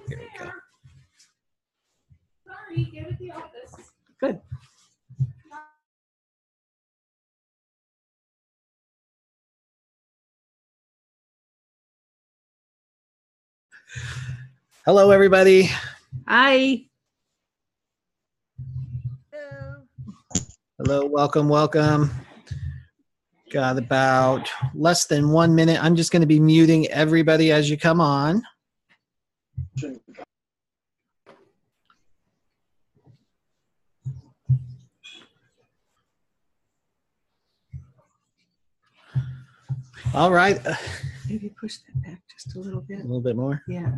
Here we go. Sorry, get at the office. Good. Hello, everybody. Hi. Hello, welcome, welcome. Got about less than 1 minute. I'm just going to be muting everybody as you come on. All right. Maybe push that back just a little bit. A little bit more. Yeah.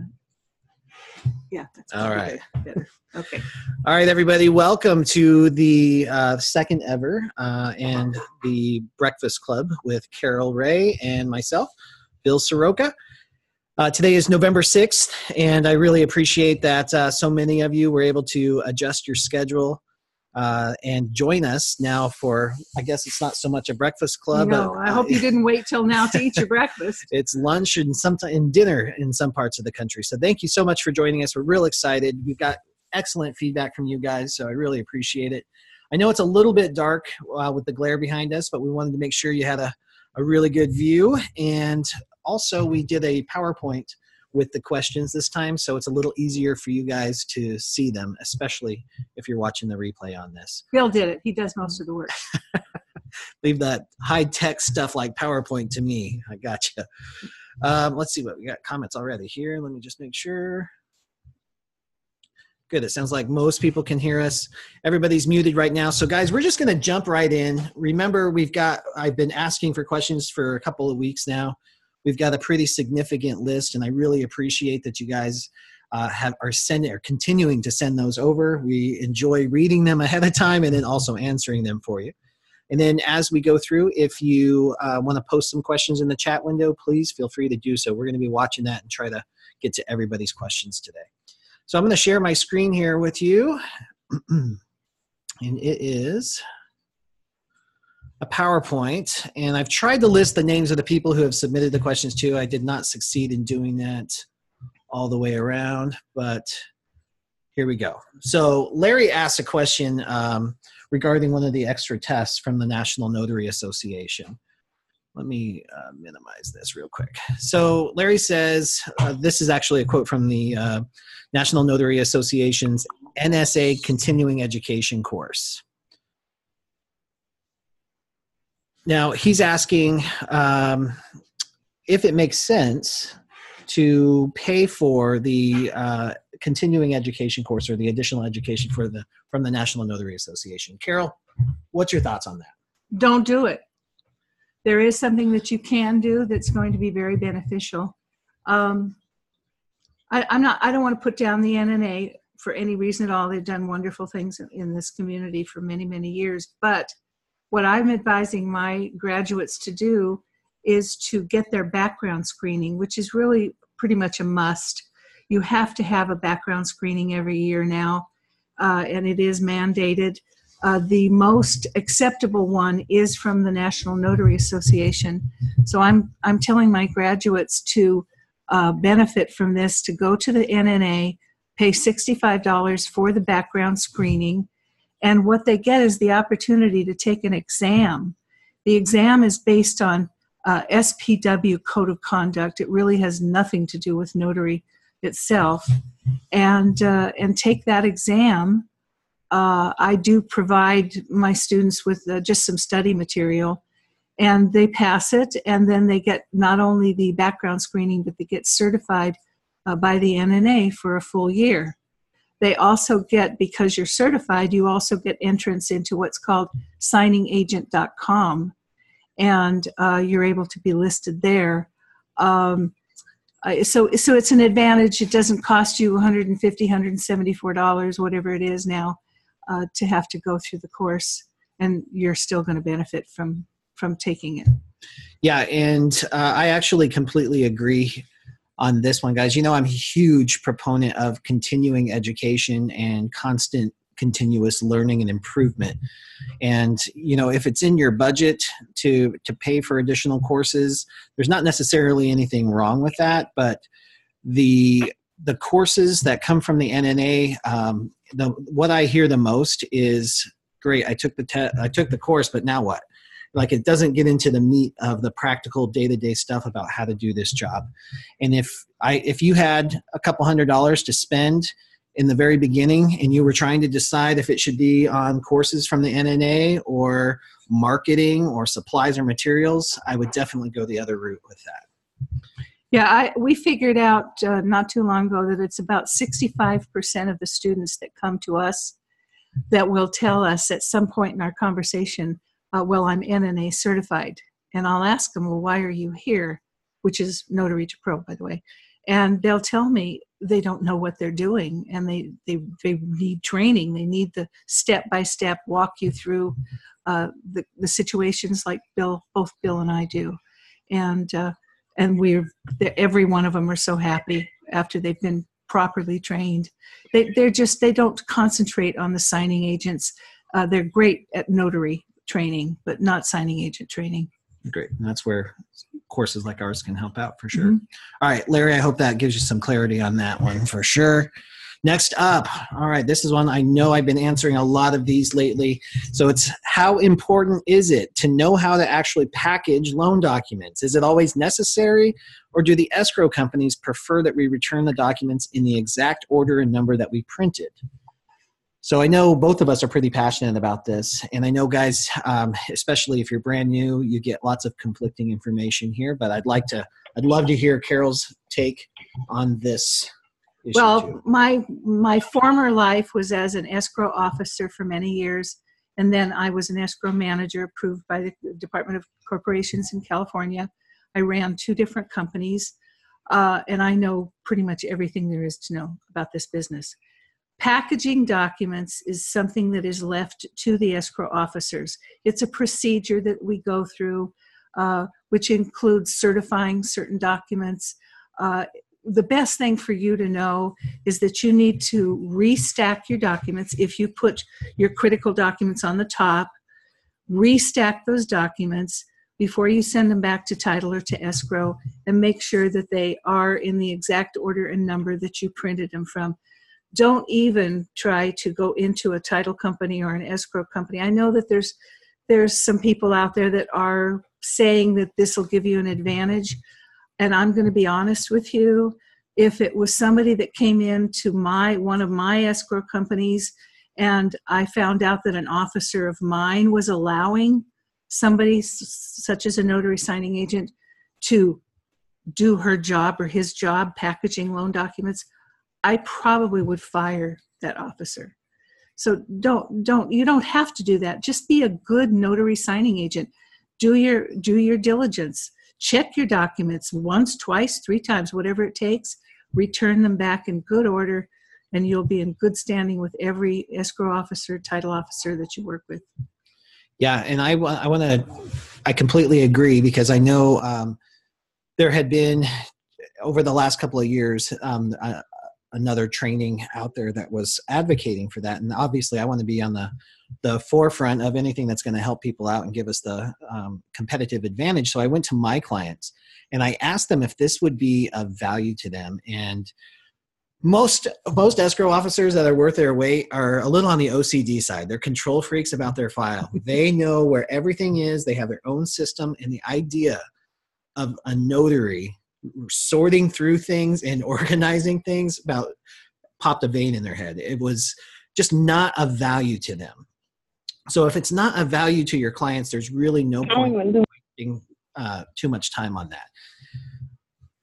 Yeah. That's All right. better. Okay. All right, everybody. Welcome to the second ever and the Breakfast Club with Carol Ray and myself, Bill Soroka. Today is November 6th, and I really appreciate that so many of you were able to adjust your schedule and join us now for, I guess it's not so much a breakfast club. No, but, I hope you didn't wait till now to eat your breakfast. It's lunch and sometimes dinner in some parts of the country. So thank you so much for joining us. We're real excited. We've got excellent feedback from you guys, so I really appreciate it. I know it's a little bit dark with the glare behind us, but we wanted to make sure you had a really good view. And also we did a PowerPoint with the questions this time, so it's a little easier for you guys to see them, especially if you're watching the replay on this. Bill did it. He does most of the work. Leave that high-tech stuff like PowerPoint to me. I gotcha. Let's see what we got comments already here. Let me just make sure. Good. It sounds like most people can hear us. Everybody's muted right now. So guys, we're just going to jump right in. Remember, I've been asking for questions for a couple of weeks now. We've got a pretty significant list, and I really appreciate that you guys are continuing to send those over. We enjoy reading them ahead of time and then also answering them for you. And then as we go through, if you want to post some questions in the chat window, please feel free to do so. We're going to be watching that and try to get to everybody's questions today. So I'm going to share my screen here with you. And it is a PowerPoint, and I've tried to list the names of the people who have submitted the questions too. I did not succeed in doing that all the way around, but here we go. So Larry asked a question regarding one of the extra tests from the National Notary Association. Let me minimize this real quick. So Larry says, this is actually a quote from the National Notary Association's NSA continuing education course. Now, he's asking if it makes sense to pay for the continuing education course or the additional education from the National Notary Association. Carol, what's your thoughts on that? Don't do it. There is something that you can do that's going to be very beneficial. I don't want to put down the NNA for any reason at all. They've done wonderful things in this community for many, many years, but what I'm advising my graduates to do is to get their background screening, which is really pretty much a must. You have to have a background screening every year now, and it is mandated. The most acceptable one is from the National Notary Association. So I'm telling my graduates to benefit from this, to go to the NNA, pay $65 for the background screening, and what they get is the opportunity to take an exam. The exam is based on SPW Code of Conduct. It really has nothing to do with notary itself. And take that exam. I do provide my students with just some study material, and they pass it, and then they get not only the background screening, but they get certified by the NNA for a full year. They also get, because you're certified, you also get entrance into what's called signingagent.com, and you're able to be listed there. So it's an advantage. It doesn't cost you $150, $174, whatever it is now, to have to go through the course, and you're still going to benefit from taking it. Yeah, and I actually completely agree on this one, guys. You know, I'm a huge proponent of continuing education and constant continuous learning and improvement. And, you know, if it's in your budget to pay for additional courses, there's not necessarily anything wrong with that, but the the courses that come from the NNA, what I hear the most is, great, I took the course, but now what? Like, it doesn't get into the meat of the practical day-to-day stuff about how to do this job. And if you had a couple $100 to spend in the very beginning and you were trying to decide if it should be on courses from the NNA or marketing or supplies or materials, I would definitely go the other route with that. Yeah, we figured out not too long ago that it's about 65% of the students that come to us that will tell us at some point in our conversation, well, I'm NNA certified. And I'll ask them, well, why are you here? Which is Notary2Pro, by the way. And they'll tell me they don't know what they're doing, and they need training. They need the step-by-step walk you through the situations like both Bill and I do. And every one of them are so happy after they've been properly trained. They don't concentrate on the signing agents. They're great at notary training, but not signing agent training. Great. And that's where courses like ours can help out for sure. Mm-hmm. All right, Larry, I hope that gives you some clarity on that one for sure. Next up, all right, this is one I know I've been answering a lot of these lately. So it's, how important is it to know how to actually package loan documents? Is it always necessary, or do the escrow companies prefer that we return the documents in the exact order and number that we printed? So I know both of us are pretty passionate about this, and I know, guys, especially if you're brand new, you get lots of conflicting information here, but I'd love to hear Carol's take on this issue. Well, my former life was as an escrow officer for many years, and then I was an escrow manager approved by the Department of Corporations in California. I ran 2 different companies, and I know pretty much everything there is to know about this business. Packaging documents is something that is left to the escrow officers. It's a procedure that we go through, which includes certifying certain documents. The best thing for you to know is that you need to restack your documents. If you put your critical documents on the top, restack those documents before you send them back to title or to escrow, and make sure that they are in the exact order and number that you printed them from. Don't even try to go into a title company or an escrow company. I know that there's some people out there that are saying that this will give you an advantage. And I'm going to be honest with you. If it was somebody that came into one of my escrow companies, and I found out that an officer of mine was allowing somebody such as a notary signing agent to do her job or his job packaging loan documents, I probably would fire that officer. So you don't have to do that. Just be a good notary signing agent. Do your diligence. Check your documents once, twice, 3 times, whatever it takes. Return them back in good order, and you'll be in good standing with every escrow officer, title officer that you work with. Yeah, and I completely agree, because I know there had been, over the last couple of years, another training out there that was advocating for that. And obviously I want to be on the forefront of anything that's going to help people out and give us the competitive advantage. So I went to my clients and I asked them if this would be of value to them. And most escrow officers that are worth their weight are a little on the OCD side. They're control freaks about their file. They know where everything is. They have their own system, and the idea of a notary sorting through things and organizing things popped a vein in their head. It was just not of value to them. So if it's not of value to your clients, there's really no point in wasting too much time on that.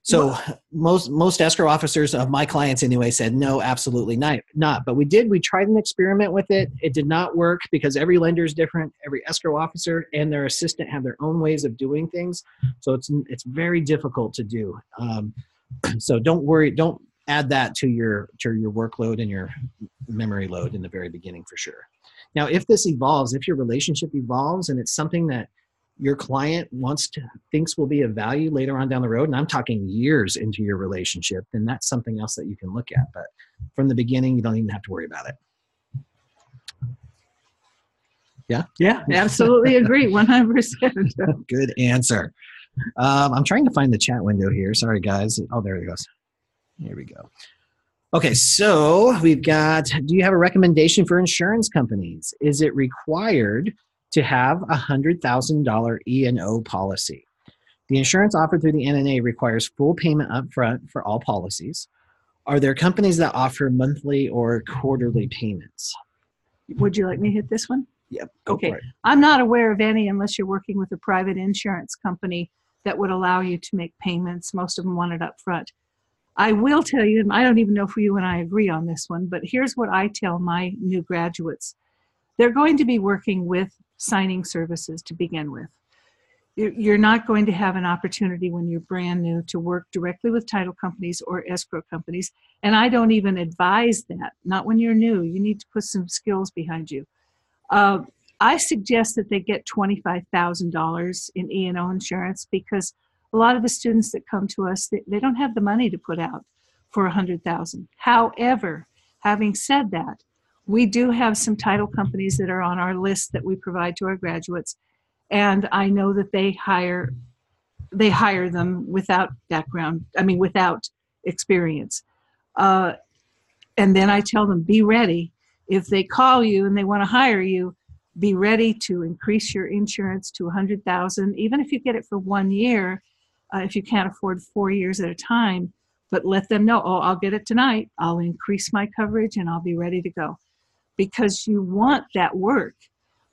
So most escrow officers of my clients anyway said, no, absolutely not. But we tried an experiment with it. It did not work, because every lender is different. Every escrow officer and their assistant have their own ways of doing things. So it's very difficult to do. So don't worry. Don't add that to your workload and your memory load in the very beginning, for sure. Now, if this evolves, if your relationship evolves and it's something that your client thinks will be of value later on down the road, and I'm talking years into your relationship, then that's something else that you can look at. But from the beginning, you don't even have to worry about it. Yeah, absolutely agree, 100%. Good answer. I'm trying to find the chat window here. Sorry, guys. Oh, there it goes. Here we go. Okay, so we've got, do you have a recommendation for insurance companies? Is it required to have a $100,000 E&O policy? The insurance offered through the NNA requires full payment upfront for all policies. Are there companies that offer monthly or quarterly payments? Would you like me to hit this one? Yep, go Okay. for it. I'm not aware of any unless you're working with a private insurance company that would allow you to make payments. Most of them want it up front. I will tell you, and I don't even know if you and I agree on this one, but here's what I tell my new graduates. They're going to be working with signing services to begin with. You're not going to have an opportunity when you're brand new to work directly with title companies or escrow companies. And I don't even advise that, not when you're new. You need to put some skills behind you. I suggest that they get $25,000 in E&O insurance because a lot of the students that come to us, they don't have the money to put out for $100,000. However, having said that, we do have some title companies that are on our list that we provide to our graduates, and I know that they hire them without without experience. And then I tell them, be ready. If they call you and they want to hire you, be ready to increase your insurance to $100,000, even if you get it for 1 year, if you can't afford 4 years at a time. But let them know, oh, I'll get it tonight. I'll increase my coverage and I'll be ready to go. Because you want that work.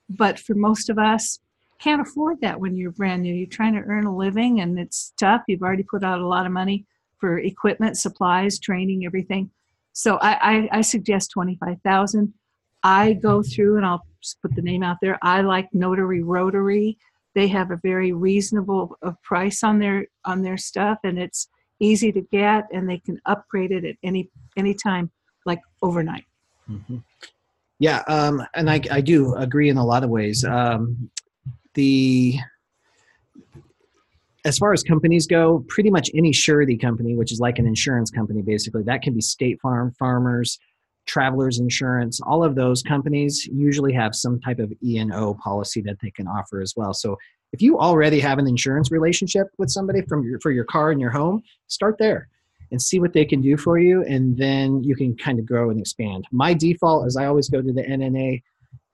But for most of us, can't afford that when you're brand new. You're trying to earn a living and it's tough. You've already put out a lot of money for equipment, supplies, training, everything. So I suggest $25,000. I go through, and I'll just put the name out there, I like Notary Rotary. They have a very reasonable price on their stuff, and it's easy to get, and they can upgrade it at any time, like overnight. Mm-hmm. Yeah, and I do agree in a lot of ways. As far as companies go, pretty much any surety company, which is like an insurance company, basically, that can be State Farm, Farmers, Travelers Insurance. All of those companies usually have some type of E&O policy that they can offer as well. So if you already have an insurance relationship with somebody for your car and your home, start there and see what they can do for you, and then you can kind of grow and expand. My default is I always go to the NNA.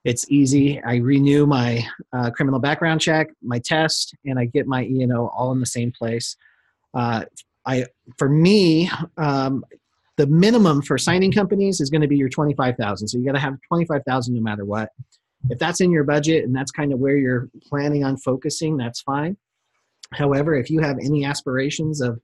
It's easy. I renew my criminal background check, my test, and I get my E&O all in the same place. For me, the minimum for signing companies is going to be your $25,000. So you got to have $25,000 no matter what. If that's in your budget and that's kind of where you're planning on focusing, that's fine. However, if you have any aspirations of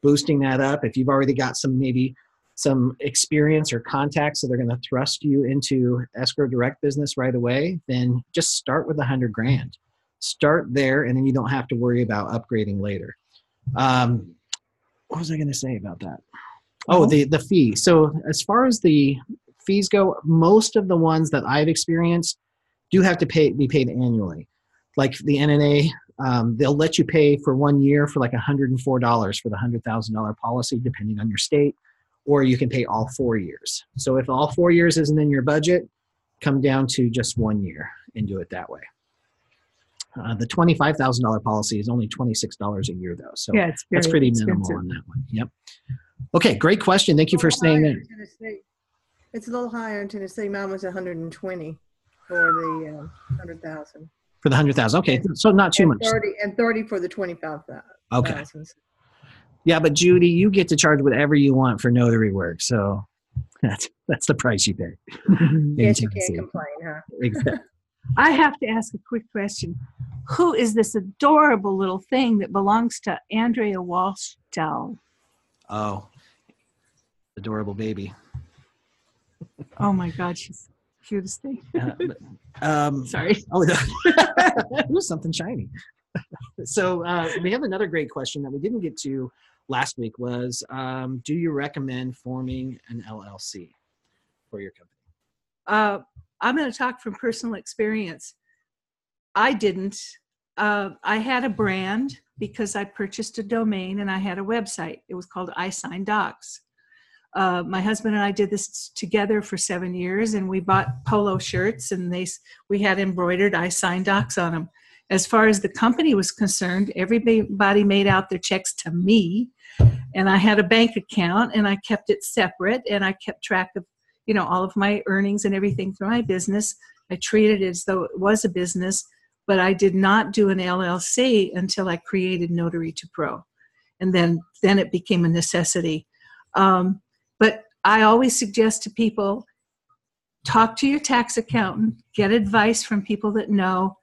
boosting that up, if you've already got some experience or contacts that are going to thrust you into escrow direct business right away, then just start with $100,000. Start there, and then you don't have to worry about upgrading later. What was I going to say about that? Oh, the fee. So as far as the fees go, most of the ones that I've experienced do have to be paid annually. Like the NNA, they'll let you pay for 1 year for like $104 for the $100,000 policy, depending on your state, or you can pay all 4 years. So if all 4 years isn't in your budget, come down to just 1 year and do it that way. The $25,000 policy is only $26 a year, though. So yeah, that's pretty minimal on that one. Yep. Okay, great question. Thank you for staying there. It's a little higher in Tennessee. Mine was 120 for the 100,000. For the 100,000. Okay, so not too much. 30 for the 25,000. Okay. Yeah, but Judy, you get to charge whatever you want for notary work, so that's the price you pay. Yes, you can't complain, huh? Exactly. I have to ask a quick question. Who is this adorable little thing that belongs to Andrea Walshdell? Oh, adorable baby. Oh my God, she's the cutest thing. Sorry. Oh, it was something shiny. So we have another great question that we didn't get to last week was, do you recommend forming an LLC for your company? I'm going to talk from personal experience. I didn't. I had a brand because I purchased a domain and I had a website. It was called I Sign Docs. My husband and I did this together for 7 years, and we bought polo shirts, and we had embroidered I Sign Docs on them. As far as the company was concerned, everybody made out their checks to me, and I had a bank account, and I kept it separate, and I kept track of, all of my earnings and everything for my business. I treated it as though it was a business, but I did not do an LLC until I created Notary2Pro, and then it became a necessity. But I always suggest to people, talk to your tax accountant, get advice from people that know.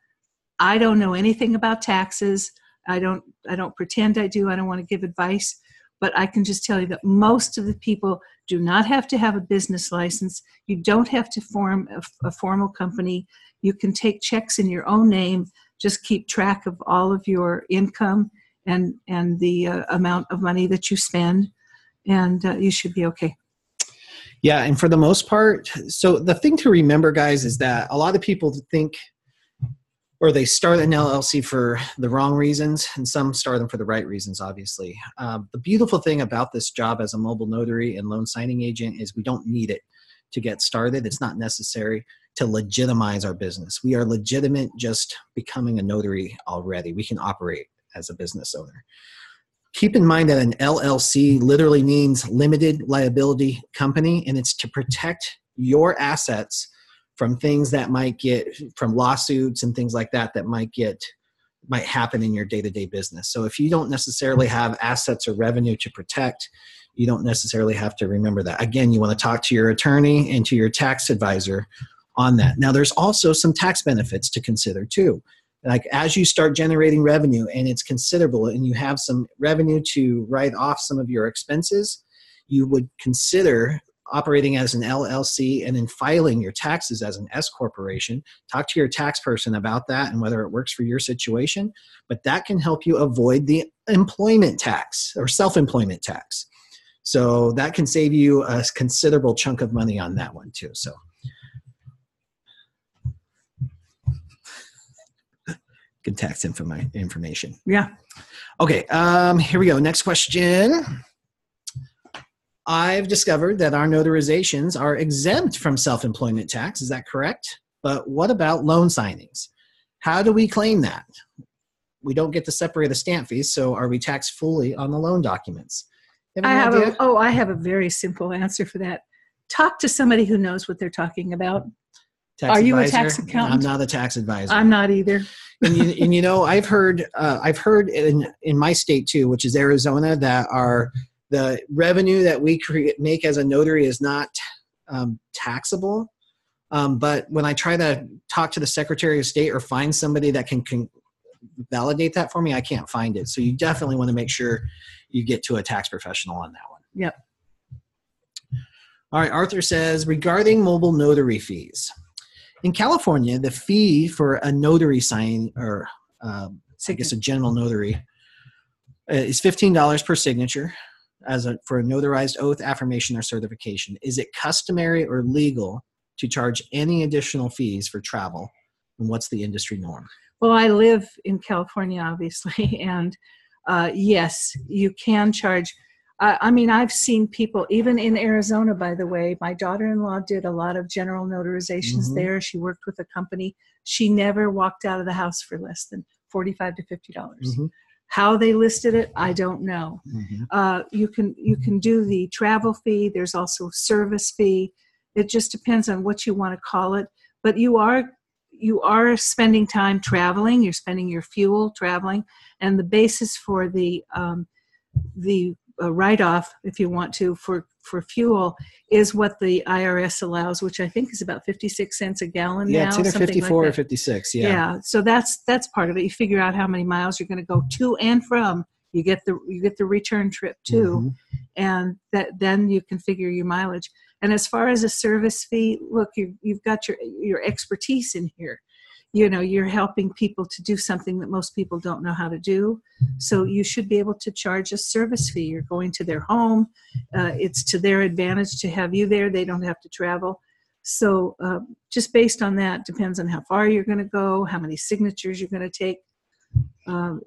I don't know anything about taxes. I don't pretend I do. I don't want to give advice, but I can just tell you that most of the people do not have to have a business license. You don't have to form a formal company. You can take checks in your own name. Just keep track of all of your income and the amount of money that you spend, and you should be okay. Yeah, and for the most part, so the thing to remember, guys, is that a lot of people think, or they start an LLC for the wrong reasons, and some start them for the right reasons, obviously. The beautiful thing about this job as a mobile notary and loan signing agent is we don't need it to get started. It's not necessary to legitimize our business. We are legitimate just becoming a notary already. We can operate as a business owner. Keep in mind that an LLC literally means limited liability company, and it's to protect your assets from things that might get, from lawsuits and things like that might happen in your day-to-day business. So if you don't necessarily have assets or revenue to protect, you don't necessarily have to remember that. Again, you want to talk to your attorney and to your tax advisor on that. Now, there's also some tax benefits to consider too. Like as you start generating revenue and it's considerable and you have some revenue to write off some of your expenses, you would consider operating as an LLC and then filing your taxes as an S corporation. Talk to your tax person about that and whether it works for your situation, but that can help you avoid the employment tax or self-employment tax. So that can save you a considerable chunk of money on that one too. So good tax information. Yeah. Okay, here we go. Next question. I've discovered that our notarizations are exempt from self-employment tax. Is that correct? But what about loan signings? How do we claim that? We don't get to separate the stamp fees, so are we taxed fully on the loan documents? I have a very simple answer for that. Talk to somebody who knows what they're talking about. Are you a tax accountant? I'm not a tax advisor. I'm not either. and I've heard in my state too, which is Arizona, that the revenue that we make as a notary is not taxable. But when I try to talk to the Secretary of State or find somebody that can validate that for me, I can't find it. So you definitely want to make sure you get to a tax professional on that one. Yep. All right. Arthur says, regarding mobile notary fees. In California, the fee for a notary sign, or I guess a general notary, is $15 per signature for a notarized oath, affirmation, or certification. Is it customary or legal to charge any additional fees for travel? And what's the industry norm? Well, I live in California, obviously, and yes, you can charge. I've seen people, even in Arizona, by the way. My daughter-in-law did a lot of general notarizations there. She worked with a company. She never walked out of the house for less than $45 to $50. How they listed it, I don't know. You can do the travel fee. There's also service fee. It just depends on what you want to call it. But you are spending time traveling. You're spending your fuel traveling, and the basis for the write-off, if you want to, for fuel is what the IRS allows, which I think is about 56 cents a gallon now. Yeah, it's either 54 or 56. Yeah. So that's part of it. You figure out how many miles you're going to go to and from. You get the return trip too, and then you can figure your mileage. And as far as a service fee, look, you've got your expertise in here. You're helping people to do something that most people don't know how to do. So you should be able to charge a service fee. You're going to their home. It's to their advantage to have you there. They don't have to travel. So just based on that, depends on how far you're going to go, how many signatures you're going to take.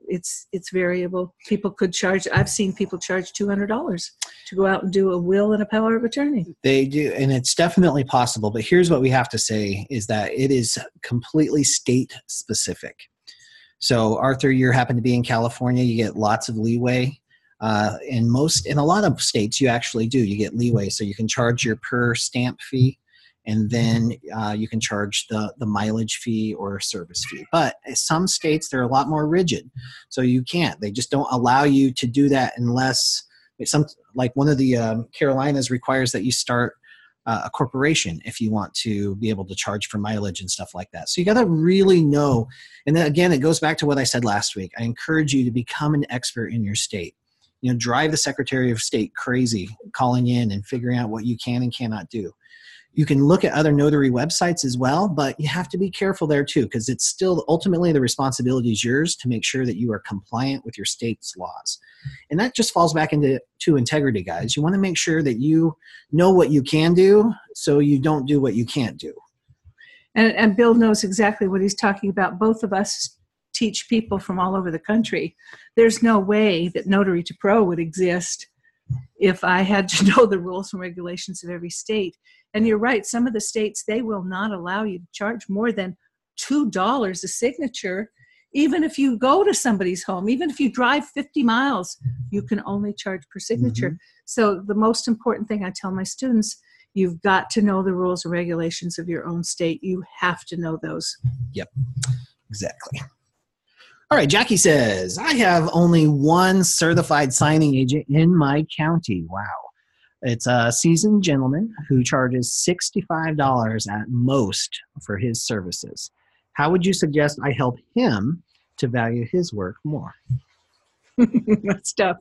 It's variable. People could charge. I've seen people charge $200 to go out and do a will and a power of attorney. They do, and it's definitely possible. But here's what we have to say is that it is completely state specific. So Arthur, you happen to be in California, you get lots of leeway. In a lot of states, you actually do. You get leeway, so you can charge your per stamp fee, and then you can charge the mileage fee or service fee. But some states, they're a lot more rigid, so you can't. They just don't allow you to do that unless like one of the Carolinas requires that you start a corporation if you want to be able to charge for mileage and stuff like that. So you got to really know. And then again, it goes back to what I said last week. I encourage you to become an expert in your state. Drive the Secretary of State crazy, calling in and figuring out what you can and cannot do. You can look at other notary websites as well, but you have to be careful there too, because it's still ultimately the responsibility is yours to make sure that you are compliant with your state's laws. And that just falls back into integrity, guys. You want to make sure that you know what you can do so you don't do what you can't do. And Bill knows exactly what he's talking about. Both of us teach people from all over the country. There's no way that Notary2Pro would exist if I had to know the rules and regulations of every state. And you're right, some of the states, they will not allow you to charge more than $2 a signature. Even if you go to somebody's home, even if you drive 50 miles, you can only charge per signature. Mm-hmm. So the most important thing I tell my students, you've got to know the rules and regulations of your own state. You have to know those. Yep, exactly. All right, Jackie says, I have only one certified signing agent in my county. Wow. It's a seasoned gentleman who charges $65 at most for his services. How would you suggest I help him to value his work more? That's tough.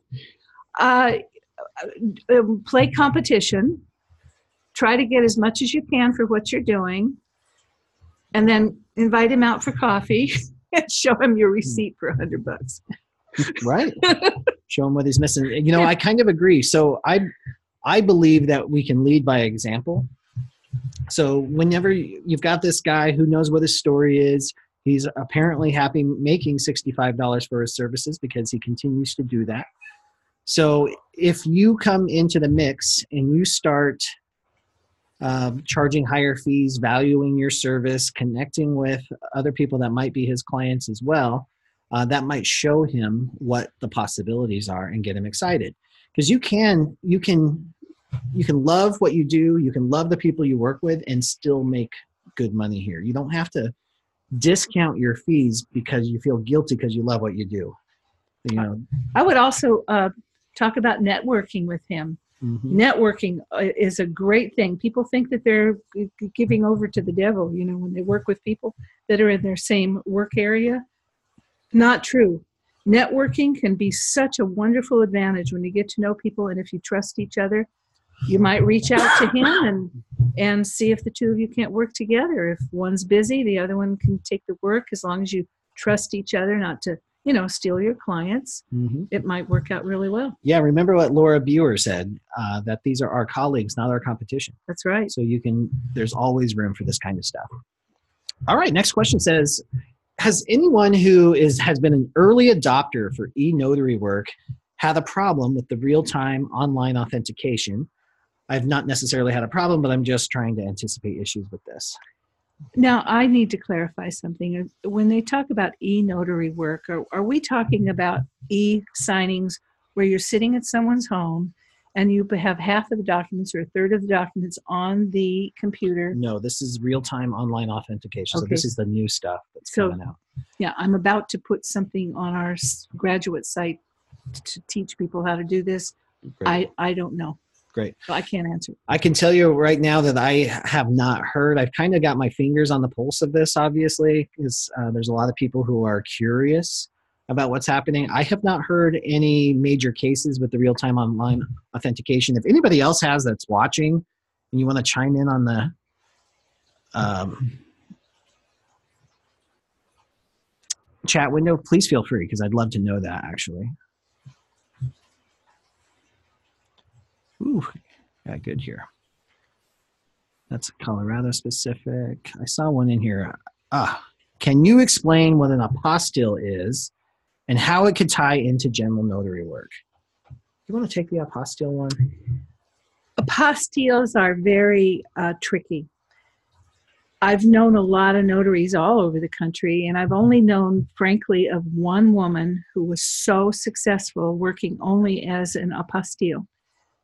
Play competition. Try to get as much as you can for what you're doing. And then invite him out for coffee. Show him your receipt for $100. Right. Show him what he's missing. I kind of agree. So I believe that we can lead by example. So whenever you've got this guy who knows what his story is, he's apparently happy making $65 for his services because he continues to do that. So if you come into the mix and you start charging higher fees, valuing your service, connecting with other people that might be his clients as well, that might show him what the possibilities are and get him excited. Because you can love what you do, you can love the people you work with, and still make good money here. You don't have to discount your fees because you feel guilty because you love what you do. I would also talk about networking with him. Mm-hmm. Networking is a great thing. People think that they're giving over to the devil, when they work with people that are in their same work area. Not true. Networking can be such a wonderful advantage when you get to know people, and if you trust each other, you might reach out to him and see if the two of you can't work together. If one's busy, the other one can take the work, as long as you trust each other not to steal your clients. Mm-hmm. It might work out really well. Yeah, remember what Laura Buer said, that these are our colleagues, not our competition. That's right. So there's always room for this kind of stuff. All right, next question says, has anyone who has been an early adopter for e-notary work had a problem with the real-time online authentication? I've not necessarily had a problem, but I'm just trying to anticipate issues with this. Now, I need to clarify something. When they talk about e-notary work, are we talking about e-signings where you're sitting at someone's home and you have half of the documents or a third of the documents on the computer? No, this is real-time online authentication. Okay. So this is the new stuff that's coming out. Yeah, I'm about to put something on our graduate site to teach people how to do this. Great. I don't know. Great. So I can't answer. I can tell you right now that I have not heard. I've kind of got my fingers on the pulse of this, obviously, because there's a lot of people who are curious about what's happening. I have not heard any major cases with the real-time online authentication. If anybody else has that's watching and you want to chime in on the chat window, please feel free, because I'd love to know that, actually. Ooh, yeah, good here. That's Colorado specific. I saw one in here. Can you explain what an apostille is and how it could tie into general notary work? You want to take the apostille one? Apostilles are very tricky. I've known a lot of notaries all over the country, and I've only known, frankly, of one woman who was so successful working only as an apostille.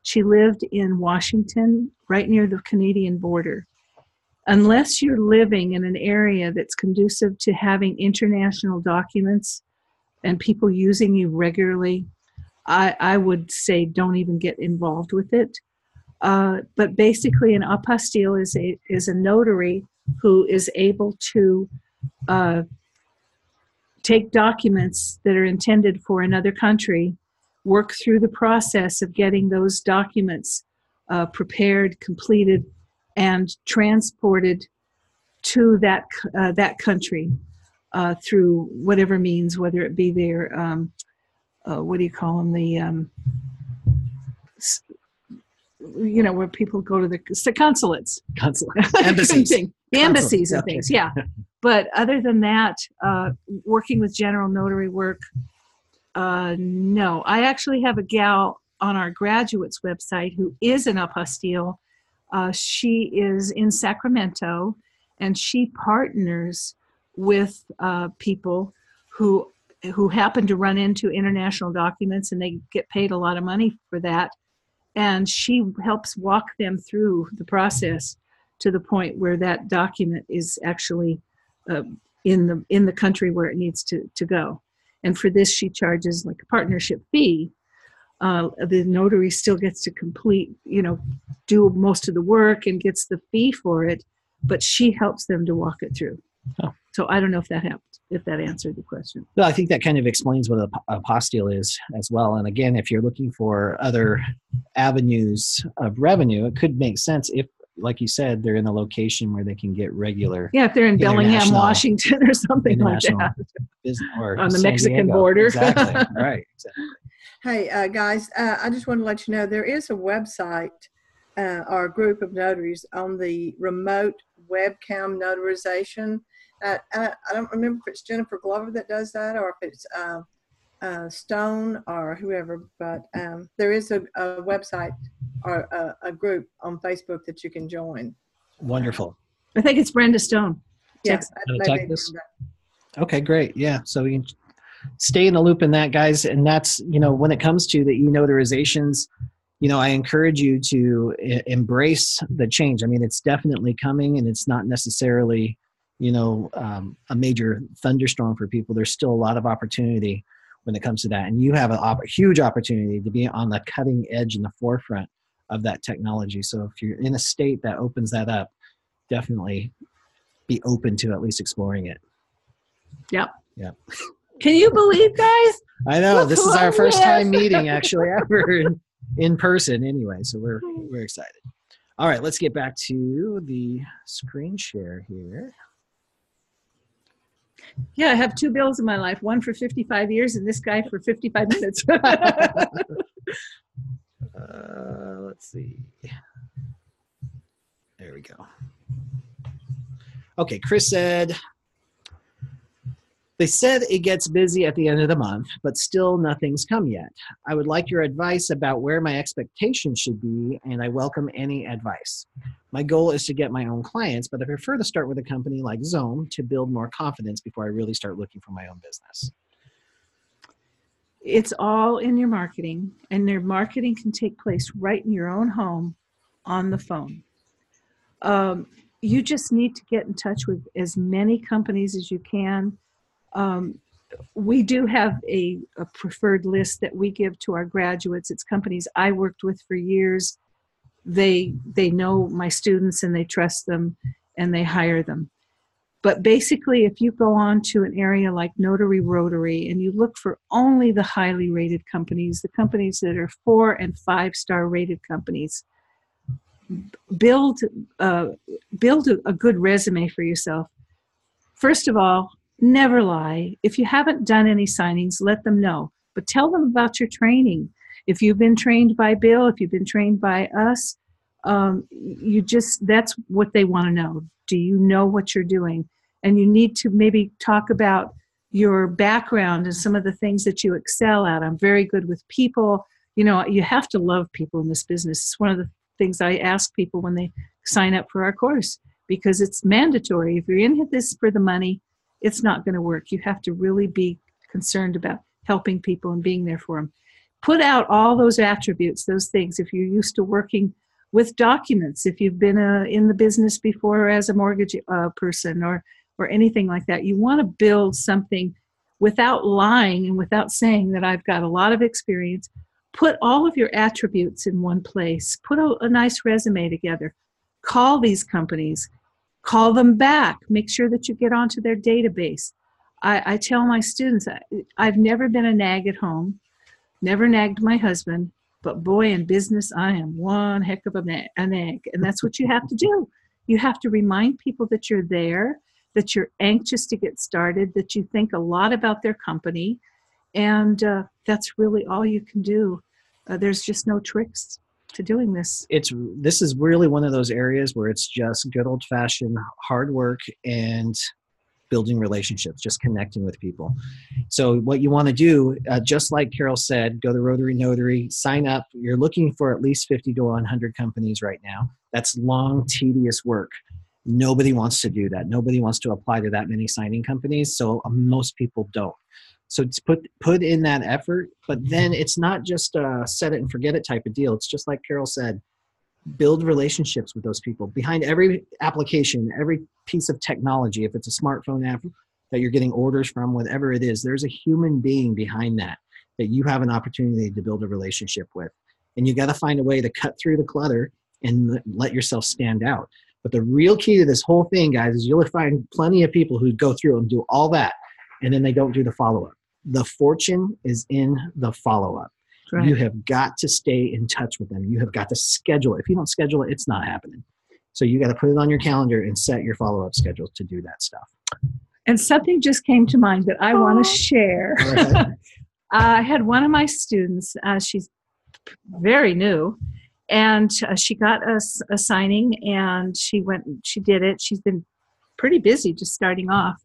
She lived in Washington, right near the Canadian border. Unless you're living in an area that's conducive to having international documents and people using you regularly, I would say don't even get involved with it. But basically, an apostille is a notary who is able to take documents that are intended for another country, work through the process of getting those documents prepared, completed, and transported to that country through whatever means, whether it be their what do you call them, the where people go to the consulates, embassies, embassies and things. Yeah, but other than that, working with general notary work, no. I actually have a gal on our graduates website who is an apostille. She is in Sacramento, and she partners with people who happen to run into international documents, and they get paid a lot of money for that. And she helps walk them through the process to the point where that document is actually in the country where it needs to go. And for this, she charges like a partnership fee. The notary still gets to do most of the work and gets the fee for it, but she helps them to walk it through. Oh. So I don't know if that helped, if that answered the question. Well, I think that kind of explains what an apostille is as well. And again, if you're looking for other avenues of revenue, it could make sense if, like you said, they're in a location where they can get regular. Yeah, if they're in Bellingham, Washington, or something like that, or on the San Mexican Diego. border. Exactly. Right. Exactly. Hey, guys, I just want to let you know there is a website or a group of notaries on the remote webcam notarization. I don't remember if it's Jennifer Glover that does that or if it's Stone or whoever, but there is a website or a group on Facebook that you can join. Wonderful. I think it's Brenda Stone. Yes. Texas. Okay, great. Yeah. So we can stay in the loop in that, guys. And that's, when it comes to the e-notarizations, I encourage you to embrace the change. I mean, it's definitely coming, and it's not necessarily, a major thunderstorm for people. There's still a lot of opportunity when it comes to that. And you have a huge opportunity to be on the cutting edge in the forefront of that technology. So if you're in a state that opens that up, definitely be open to at least exploring it. Yep. Yep. Can you believe, guys? I know. This is our first time meeting actually ever in person anyway. So we're excited. All right, let's get back to the screen share here. Yeah, I have two bills in my life, one for 55 years and this guy for 55 minutes. Let's see. There we go. Okay, Chris said, they said it gets busy at the end of the month, but still nothing's come yet. I would like your advice about where my expectations should be, and I welcome any advice. My goal is to get my own clients, but I prefer to start with a company like Zoom to build more confidence before I really start looking for my own business. It's all in your marketing, and your marketing can take place right in your own home on the phone. You just need to get in touch with as many companies as you can. We do have a preferred list that we give to our graduates. It's companies I worked with for years. They know my students and they trust them and they hire them. But basically, if you go on to an area like Notary Rotary and you look for only the highly rated companies, the companies that are 4- and 5-star rated companies, build a good resume for yourself. First of all, never lie. If you haven't done any signings, let them know. But tell them about your training. If you've been trained by Bill, if you've been trained by us, that's what they want to know. Do you know what you're doing? And you need to maybe talk about your background and some of the things that you excel at. I'm very good with people. You have to love people in this business. It's one of the things I ask people when they sign up for our course, because it's mandatory. If you're in this for the money, it's not going to work. You have to really be concerned about helping people and being there for them. Put out all those attributes, those things. If you're used to working with documents, if you've been in the business before as a mortgage person or anything like that, you want to build something without lying and without saying that I've got a lot of experience. Put all of your attributes in one place. Put a nice resume together. Call these companies. Call them back. Make sure that you get onto their database. I tell my students, I've never been a nag at home, never nagged my husband, but boy, in business, I am one heck of a nag. And that's what you have to do. You have to remind people that you're there, that you're anxious to get started, that you think a lot about their company. And that's really all you can do. There's just no tricks to doing this. This is really one of those areas where it's just good old-fashioned hard work and building relationships, just connecting with people. So what you want to do, just like Carol said, go to Rotary Notary, sign up. You're looking for at least 50 to 100 companies right now. That's long, tedious work. Nobody wants to do that. Nobody wants to apply to that many signing companies. So most people don't. So it's put in that effort, but then it's not just a set it and forget it type of deal. It's just like Carol said, build relationships with those people. Behind every application, every piece of technology, if it's a smartphone app that you're getting orders from, whatever it is, there's a human being behind that you have an opportunity to build a relationship with. And you got to find a way to cut through the clutter and let yourself stand out. But the real key to this whole thing, guys, is you'll find plenty of people who go through and do all that, and then they don't do the follow-up. The fortune is in the follow-up. Right. You have got to stay in touch with them. You have got to schedule it. If you don't schedule it, it's not happening. So you got to put it on your calendar and set your follow-up schedule to do that stuff. And something just came to mind that I want to share. Right. I had one of my students, she's very new, and she got a signing, and she did it. She's been pretty busy just starting off.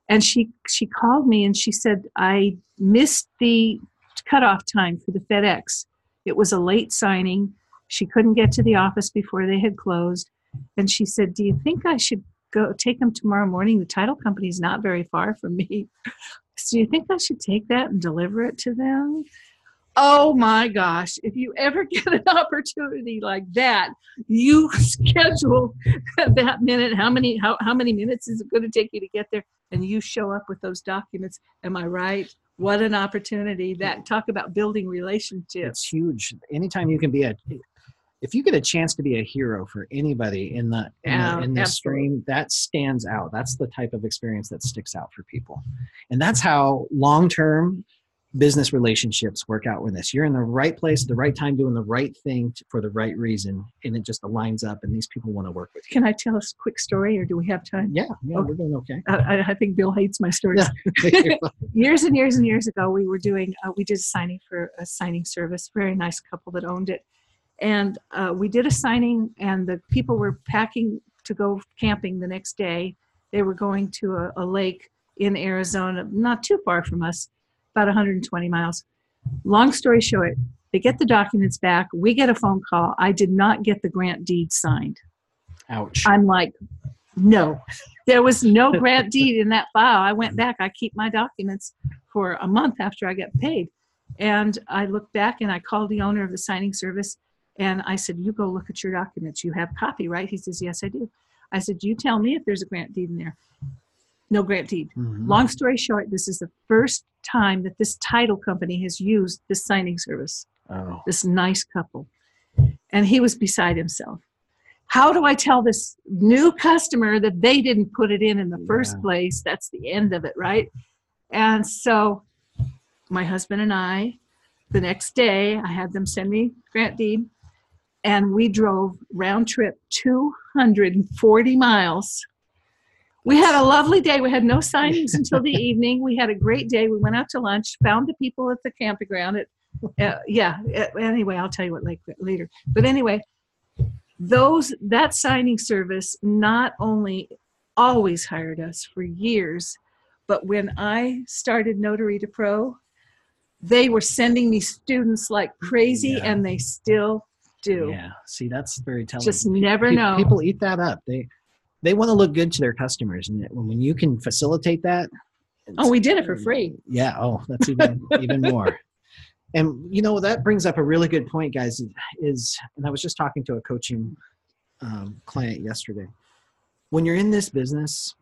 And she called me and she said, I missed the cutoff time for the FedEx. It was a late signing. She couldn't get to the office before they had closed. And she said, do you think I should go take them tomorrow morning? The title company is not very far from me. So do you think I should take that and deliver it to them? Oh my gosh, if you ever get an opportunity like that, you schedule that minute. How many minutes is it going to take you to get there? And you show up with those documents. Am I right? What an opportunity. Talk about building relationships. It's huge. Anytime you can if you get a chance to be a hero for anybody in the stream, that stands out. That's the type of experience that sticks out for people. And that's how long-term business relationships work out with this. You're in the right place at the right time, doing the right thing for the right reason, and it just aligns up, and these people want to work with you. Can I tell us a quick story, or do we have time? Yeah, We're doing okay. I think Bill hates my stories. Yeah. Years and years and years ago, we did a signing for a signing service, very nice couple that owned it. And we did a signing, and the people were packing to go camping the next day. They were going to a lake in Arizona, not too far from us, about 120 miles. Long story short, they get the documents back. We get a phone call. I did not get the grant deed signed. Ouch. I'm like, no, there was no grant deed in that file. I went back. I keep my documents for a month after I get paid. And I looked back and I called the owner of the signing service and I said, you go look at your documents. You have a copy, right? He says, yes, I do. I said, you tell me if there's a grant deed in there. No grant deed. Mm-hmm. Long story short, this is the first time that this title company has used this signing service. Oh. This nice couple. And he was beside himself. How do I tell this new customer that they didn't put it in the first place? That's the end of it, right? And so my husband and I, the next day, I had them send me grant deed, and we drove round trip 240 miles. We had a lovely day. We had no signings until the evening. We had a great day. We went out to lunch, found the people at the campground. Anyway, I'll tell you what later. But anyway, that signing service not only always hired us for years, but when I started Notary2Pro, they were sending me students like crazy, and they still do. Yeah, see, that's very telling. Just never know. People eat that up. they want to look good to their customers. And when you can facilitate that. Oh, we did it for free. Yeah. Oh, that's even more. And, that brings up a really good point, guys, and I was just talking to a coaching client yesterday. When you're in this business,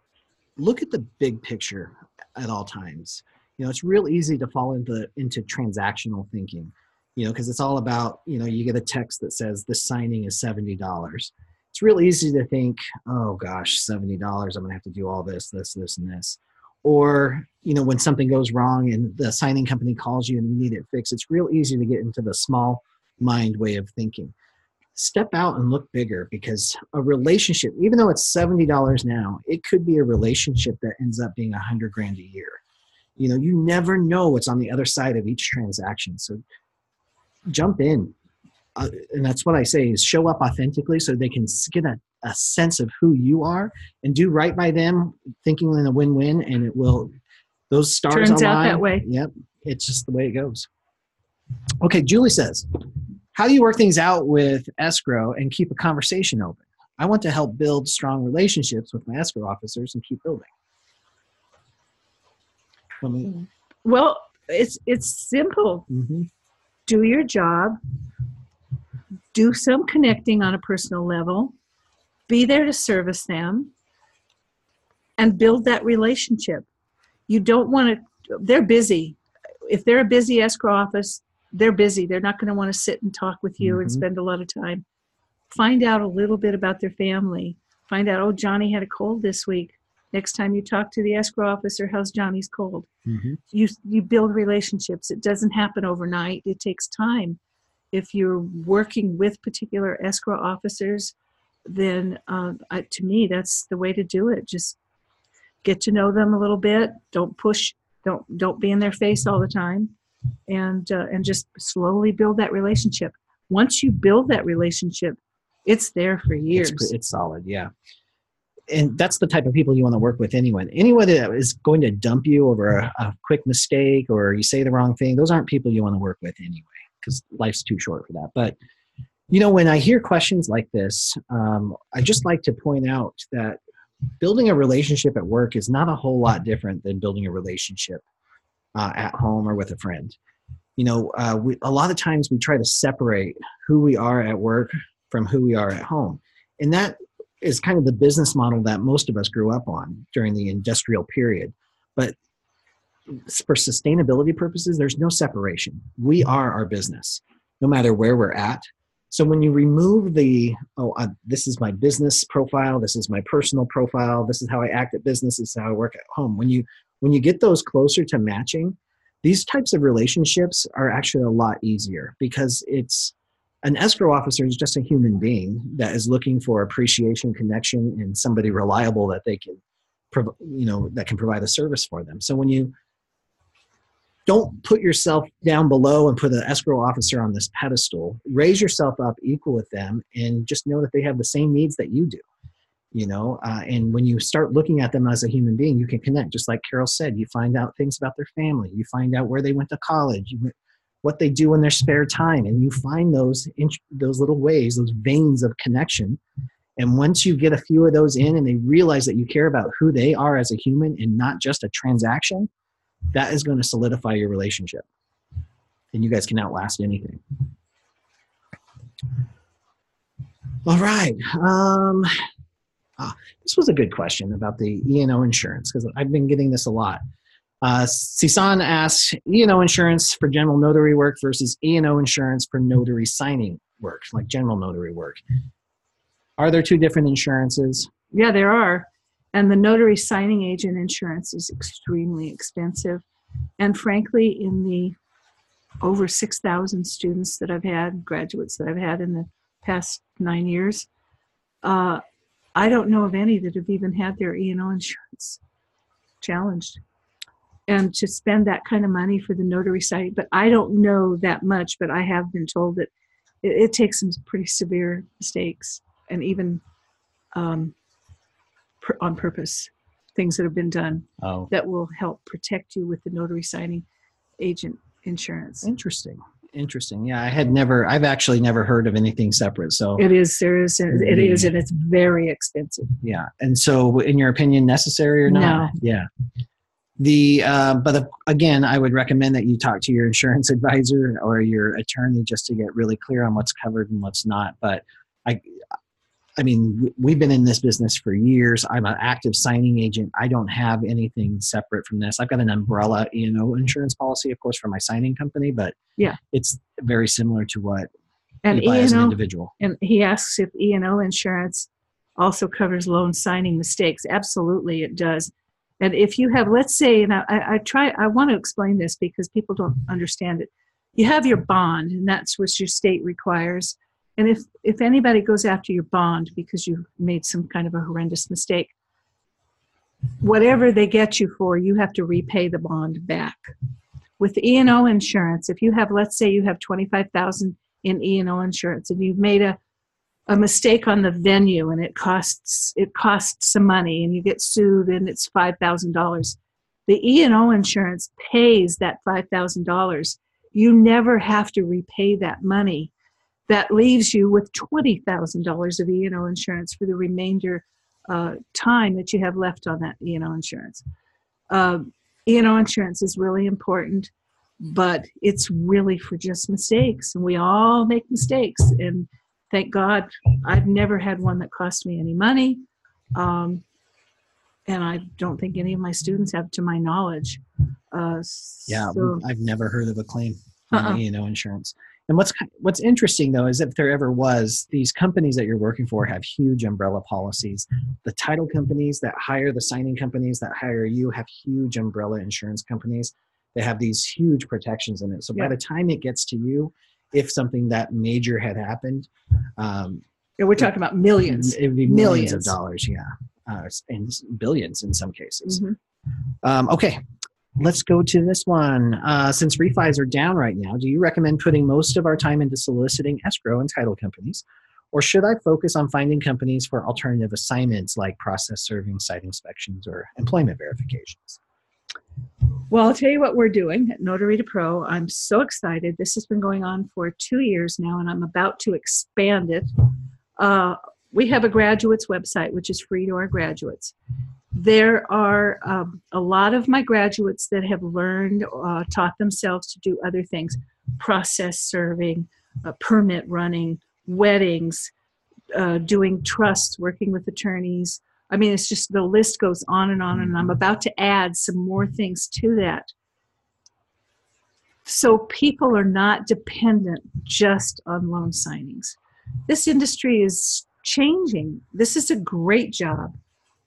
look at the big picture at all times. It's real easy to fall into transactional thinking, because it's all about, you get a text that says this signing is $70. It's real easy to think, oh gosh, $70, I'm going to have to do all this, and this. Or, when something goes wrong and the signing company calls you and you need it fixed, it's real easy to get into the small mind way of thinking. Step out and look bigger, because a relationship, even though it's $70 now, it could be a relationship that ends up being $100,000 a year. You never know what's on the other side of each transaction. So jump in. And that's what I say is show up authentically so they can get a sense of who you are and do right by them, thinking in a win-win, and those stars turns align. out that way. Yep. It's just the way it goes. Okay. Julie says, how do you work things out with escrow and keep a conversation open? I want to help build strong relationships with my escrow officers and keep building. Well, it's simple. Mm-hmm. Do your job. Do some connecting on a personal level. Be there to service them and build that relationship. You don't want to, they're busy. If they're a busy escrow office, they're busy. They're not going to want to sit and talk with you and spend a lot of time. Find out a little bit about their family. Find out, oh, Johnny had a cold this week. Next time you talk to the escrow officer, how's Johnny's cold? Mm-hmm. You build relationships. It doesn't happen overnight. It takes time. If you're working with particular escrow officers, then to me, that's the way to do it. Just get to know them a little bit. Don't push. Don't be in their face all the time, and just slowly build that relationship. Once you build that relationship, it's there for years. It's solid, yeah. And that's the type of people you want to work with anyway. Anyone that is going to dump you over a quick mistake or you say the wrong thing, those aren't people you want to work with anyway, because life's too short for that. But, when I hear questions like this, I just like to point out that building a relationship at work is not a whole lot different than building a relationship at home or with a friend. A lot of times we try to separate who we are at work from who we are at home. And that is kind of the business model that most of us grew up on during the industrial period. But for sustainability purposes, there's no separation. We are our business, no matter where we're at. So when you remove this is my business profile, this is my personal profile, this is how I act at business, this is how I work at home. When you get those closer to matching, these types of relationships are actually a lot easier, because an escrow officer is just a human being that is looking for appreciation, connection, and somebody reliable that they can, that can provide a service for them. So when you don't put yourself down below and put an escrow officer on this pedestal, raise yourself up equal with them, and just know that they have the same needs that you do. And when you start looking at them as a human being, you can connect. Just like Carol said, you find out things about their family. You find out where they went to college, what they do in their spare time. And you find those little ways, those veins of connection. And once you get a few of those in and they realize that you care about who they are as a human and not just a transaction, that is going to solidify your relationship. And you guys can outlast anything. All right. This was a good question about the E&O insurance, because I've been getting this a lot. Sisan asks, E&O insurance for general notary work versus E&O insurance for notary signing work, like general notary work. Are there two different insurances? Yeah, there are. And the notary signing agent insurance is extremely expensive. And frankly, in the over 6,000 students that I've had, graduates that I've had in the past 9 years, I don't know of any that have even had their E&O insurance challenged. And to spend that kind of money for the notary site, but I don't know that much, but I have been told that it takes some pretty severe mistakes, and even on purpose, things that have been done that will help protect you with the notary signing agent insurance. Interesting. Interesting. Yeah, I've actually never heard of anything separate. So it is, and it's very expensive. Yeah. And so in your opinion, necessary or not? No. Yeah. Again, I would recommend that you talk to your insurance advisor or your attorney just to get really clear on what's covered and what's not. But I mean, we've been in this business for years. I'm an active signing agent. I don't have anything separate from this. I've got an umbrella E&O insurance policy, of course, for my signing company, but yeah, it's very similar to what and you buy as an individual. And he asks if E&O insurance also covers loan signing mistakes. Absolutely, it does. And if you have, let's say, and I want to explain this because people don't understand it. You have your bond, and that's what your state requires. And if anybody goes after your bond because you made some kind of a horrendous mistake, whatever they get you for, you have to repay the bond back. With E&O insurance, if you have, let's say you have $25,000 in E&O insurance and you've made a mistake on the venue and it costs some money and you get sued and it's $5,000, the E&O insurance pays that $5,000. You never have to repay that money. That leaves you with $20,000 of E&O insurance for the remainder time that you have left on that E&O insurance. E&O insurance is really important, but it's really for just mistakes. And we all make mistakes. And thank God I've never had one that cost me any money. And I don't think any of my students have, to my knowledge. I've never heard of a claim on E&O insurance. And what's interesting, though, is if there ever was, these companies that you're working for have huge umbrella policies. The title companies that hire the signing companies that hire you have huge umbrella insurance companies. They have these huge protections in it. So by the time it gets to you, if something that major had happened, we're talking about millions. It would be millions of dollars, and billions in some cases. Mm-hmm. Okay. Let's go to this one. Since refis are down right now, do you recommend putting most of our time into soliciting escrow and title companies? Or should I focus on finding companies for alternative assignments like process serving, site inspections, or employment verifications? Well, I'll tell you what we're doing at Notary2Pro. I'm so excited. This has been going on for 2 years now, and I'm about to expand it. We have a graduates website, which is free to our graduates. There are a lot of my graduates that have learned, taught themselves to do other things, process serving, permit running, weddings, doing trusts, working with attorneys. I mean, it's just the list goes on, and I'm about to add some more things to that. So people are not dependent just on loan signings. This industry is changing. This is a great job.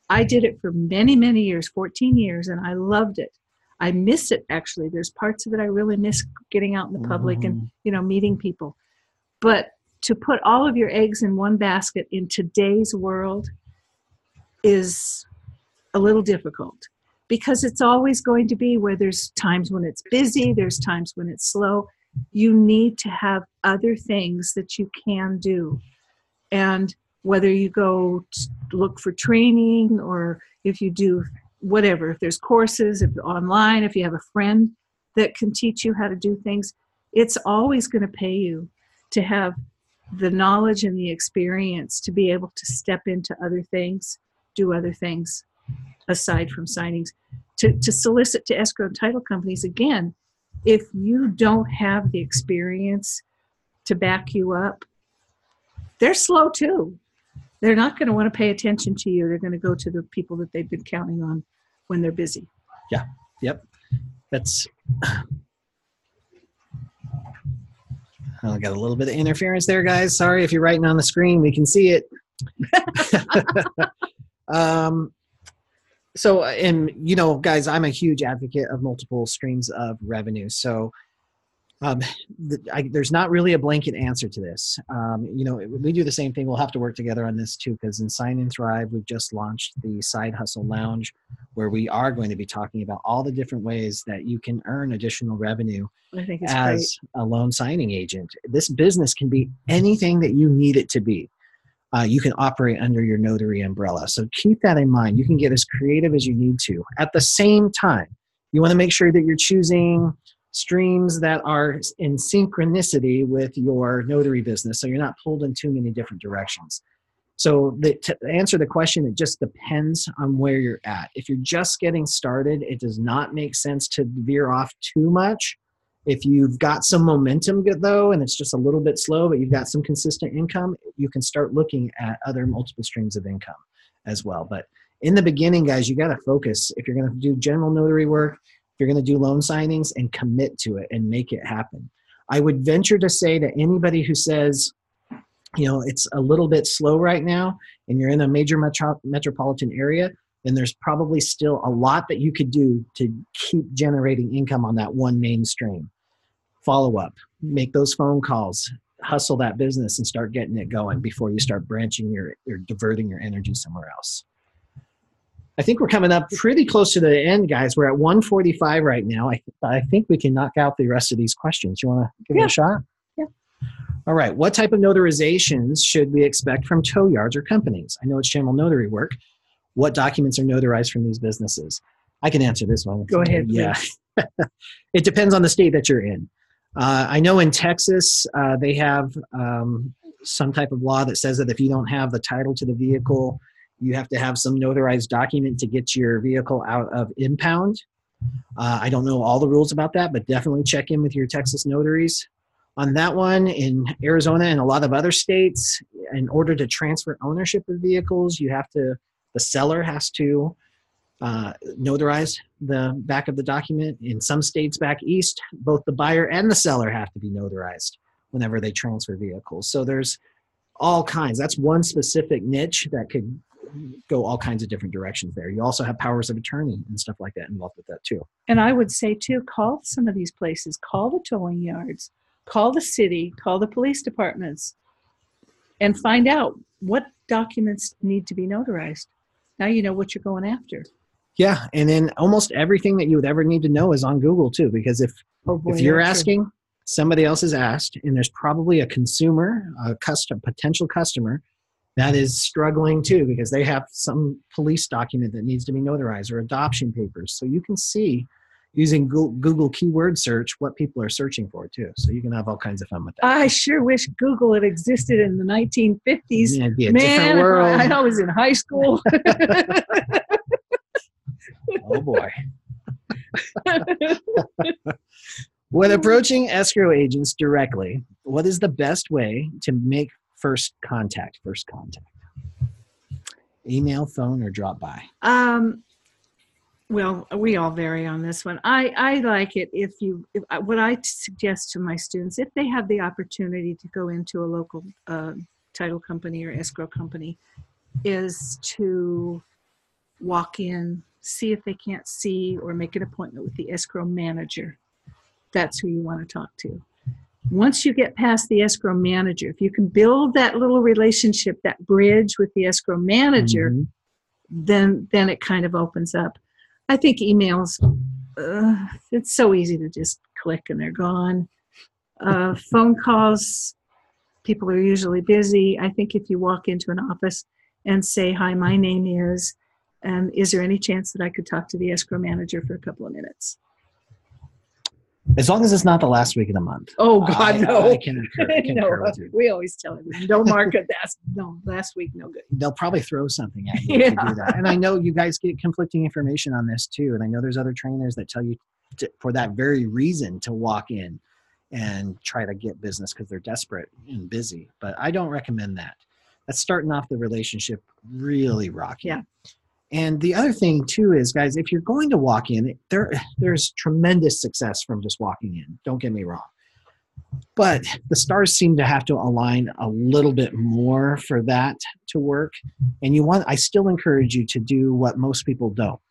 I did it for many, many years, 14 years, and I loved it. I miss it, actually. There's parts of it I really miss, getting out in the public and, meeting people. But to put all of your eggs in one basket in today's world is a little difficult because it's always going to be where there's times when it's busy, there's times when it's slow. You need to have other things that you can do. And whether you go to look for training or if you do whatever, if there's courses, if online, if you have a friend that can teach you how to do things, it's always going to pay you to have the knowledge and the experience to be able to step into other things, do other things aside from signings. To solicit to escrow and title companies, again, if you don't have the experience to back you up, they're slow too. They're not going to want to pay attention to you. They're going to go to the people that they've been counting on when they're busy. Yeah. Yep. That's... I got a little bit of interference there, guys. Sorry if you're writing on the screen. We can see it. Guys, I'm a huge advocate of multiple streams of revenue. So there's not really a blanket answer to this. We do the same thing. We'll have to work together on this too, because in Sign and Thrive, we've just launched the Side Hustle Lounge, where we are going to be talking about all the different ways that you can earn additional revenue as a loan signing agent. This business can be anything that you need it to be. You can operate under your notary umbrella. So keep that in mind. You can get as creative as you need to. At the same time, you want to make sure that you're choosing streams that are in synchronicity with your notary business, so you're not pulled in too many different directions. So to answer the question, it just depends on where you're at. If you're just getting started, it does not make sense to veer off too much. If you've got some momentum though, and it's just a little bit slow, but you've got some consistent income, you can start looking at other multiple streams of income as well. But in the beginning, guys, you got to focus. If you're going to do general notary work, if you're going to do loan signings, and commit to it and make it happen. I would venture to say to anybody who says, you know, it's a little bit slow right now, and you're in a major metropolitan area, then there's probably still a lot that you could do to keep generating income on that one main stream. Follow up, make those phone calls, hustle that business, and start getting it going before you start branching or diverting your energy somewhere else. I think we're coming up pretty close to the end, guys. We're at 1:45 right now. I think we can knock out the rest of these questions. You want to give it a shot? Yeah. All right. What type of notarizations should we expect from tow yards or companies? I know it's general notary work. What documents are notarized from these businesses? I can answer this one. Go ahead. Yeah. It depends on the state that you're in. I know in Texas, they have some type of law that says that if you don't have the title to the vehicle, you have to have some notarized document to get your vehicle out of impound. I don't know all the rules about that, but definitely check in with your Texas notaries on that one. In Arizona and a lot of other states, in order to transfer ownership of vehicles, the seller has to notarize the back of the document. In some states back east, both the buyer and the seller have to be notarized whenever they transfer vehicles. So there's all kinds. That's one specific niche that could go all kinds of different directions there. You also have powers of attorney and stuff like that involved with that too. And I would say too, call some of these places, call the towing yards, call the city, call the police departments, and find out what documents need to be notarized. Now you know what you're going after. Yeah, and then almost everything that you would ever need to know is on Google too, because if you're asking, somebody else has asked, and there's probably a consumer, potential customer that is struggling too, because they have some police document that needs to be notarized or adoption papers. So you can see using Google keyword search what people are searching for too. So you can have all kinds of fun with that. I sure wish Google had existed in the 1950s. Yeah, it'd be a different world. I was in high school. Oh boy. When approaching escrow agents directly, what is the best way to make first contact? Email, phone, or drop by? Well, we all vary on this one. I like it what I suggest to my students, if they have the opportunity to go into a local title company or escrow company, is to walk in, see if they can't see, or make an appointment with the escrow manager. That's who you want to talk to. Once you get past the escrow manager, if you can build that little relationship, that bridge with the escrow manager, then it kind of opens up. I think emails, it's so easy to just click and they're gone. Phone calls, people are usually busy. I think if you walk into an office and say, hi, my name is, and is there any chance that I could talk to the escrow manager for a couple of minutes? As long as it's not the last week of the month. Oh, God, no. I can concur with you. We always tell them, don't mark it. Last week, no good. They'll probably throw something at you if you do that. And I know you guys get conflicting information on this too. And I know there's other trainers that tell you for that very reason to walk in and try to get business because they're desperate and busy. But I don't recommend that. That's starting off the relationship really rocky. Yeah. And the other thing too is, guys, if you're going to walk in, there's tremendous success from just walking in. Don't get me wrong. But the stars seem to have to align a little bit more for that to work. And I still encourage you to do what most people don't.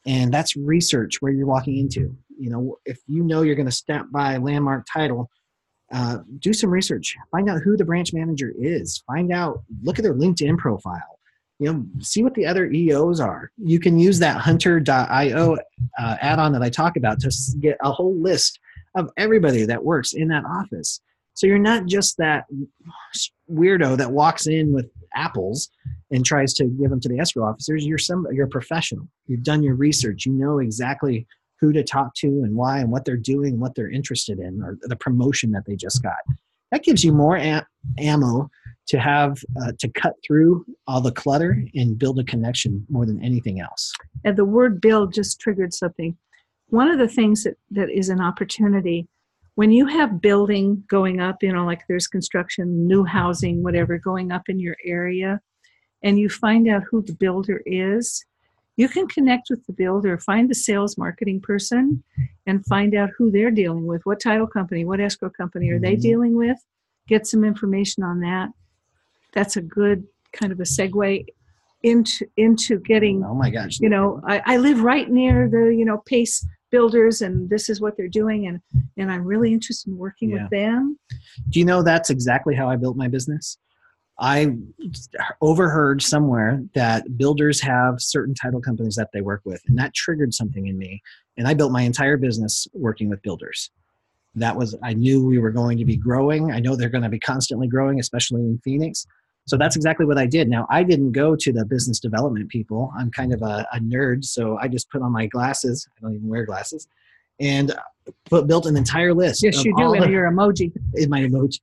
And that's research where you're walking into. You know, if you know you're going to stop by Landmark Title, do some research. Find out who the branch manager is. Look at their LinkedIn profile. You know, see what the other EOs are. You can use that hunter.io add-on that I talk about to get a whole list of everybody that works in that office. So you're not just that weirdo that walks in with apples and tries to give them to the escrow officers. You're a professional. You've done your research. You know exactly who to talk to and why and what they're doing, what they're interested in, or the promotion that they just got. That gives you more ammo to have to cut through all the clutter and build a connection more than anything else. And the word build just triggered something. One of the things that is an opportunity, when you have building going up, like there's construction, new housing, whatever, going up in your area, and you find out who the builder is, you can connect with the builder, find the sales marketing person, and find out who they're dealing with, what title company, what escrow company are they dealing with, get some information on that. That's a good kind of a segue into getting, oh my gosh, I live right near the, Pace builders, and this is what they're doing, and I'm really interested in working with them. Do you know that's exactly how I built my business? I overheard somewhere that builders have certain title companies that they work with, and that triggered something in me. And I built my entire business working with builders. I knew we were going to be growing. I know they're going to be constantly growing, especially in Phoenix. So that's exactly what I did. Now, I didn't go to the business development people. I'm kind of a nerd, so I just put on my glasses. I don't even wear glasses. And built an entire list. Yes, you do, in your emoji. In my emoji.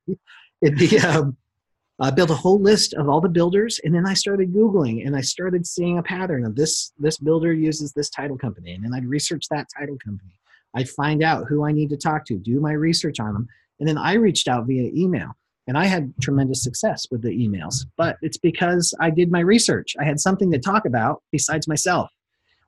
I built a whole list of all the builders, and then I started Googling, and I started seeing a pattern of this builder uses this title company, and then I'd research that title company. I'd find out who I need to talk to, do my research on them, and then I reached out via email, and I had tremendous success with the emails, but it's because I did my research. I had something to talk about besides myself.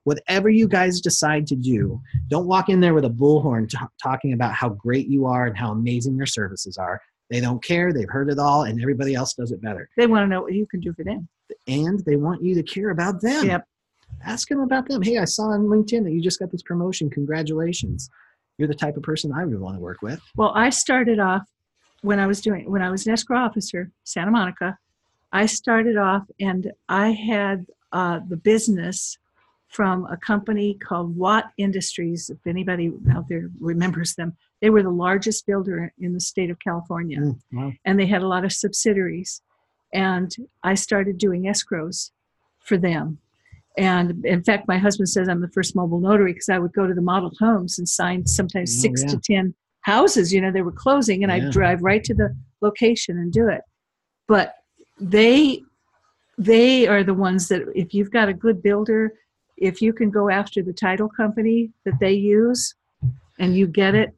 Whatever you guys decide to do, don't walk in there with a bullhorn talking about how great you are and how amazing your services are. They don't care. They've heard it all, and everybody else does it better. They want to know what you can do for them. And they want you to care about them. Yep. Ask them about them. Hey, I saw on LinkedIn that you just got this promotion. Congratulations. You're the type of person I would want to work with. Well, I started off when I was an escrow officer, Santa Monica. I started off, and I had the business from a company called Watt Industries. If anybody out there remembers them, they were the largest builder in the state of California. Wow. And they had a lot of subsidiaries. And I started doing escrows for them. And in fact, my husband says I'm the first mobile notary because I would go to the model homes and sign sometimes 6 to 10 houses. They were closing, and I'd drive right to the location and do it. But they are the ones that, if you've got a good builder, if you can go after the title company that they use and you get it,